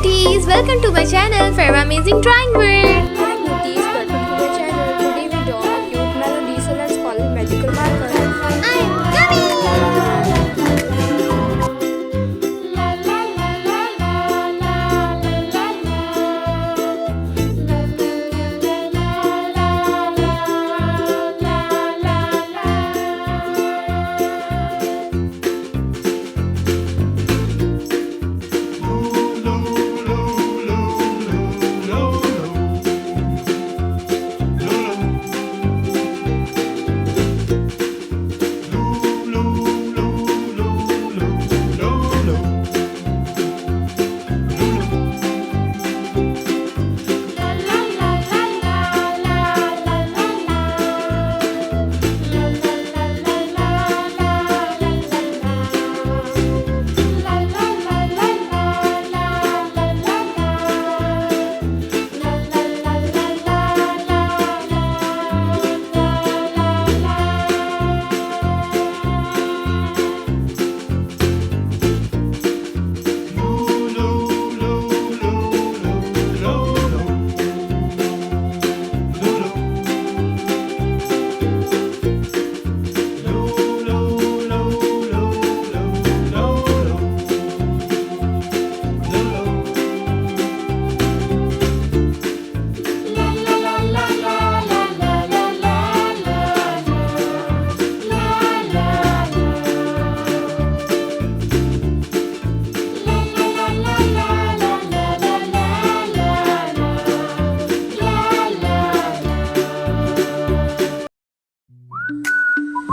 beauties, welcome to my channel Farwa Amazing Drawing World. Hi beauties, welcome to my channel. Today we draw a cute melody, so let's call it magical marker. I'm coming!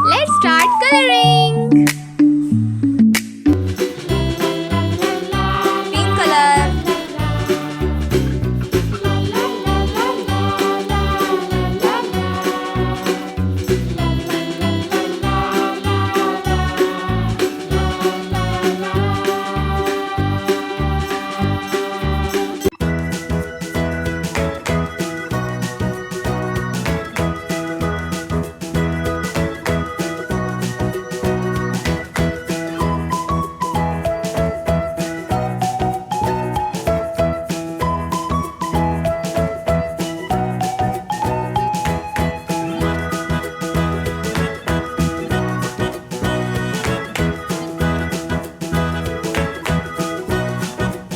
Let's start coloring. Pink color.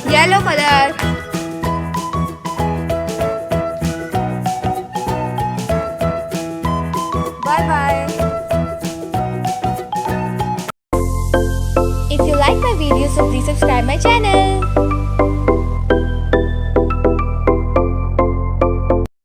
Yellow color. Bye bye. If you like my video, so please subscribe my channel.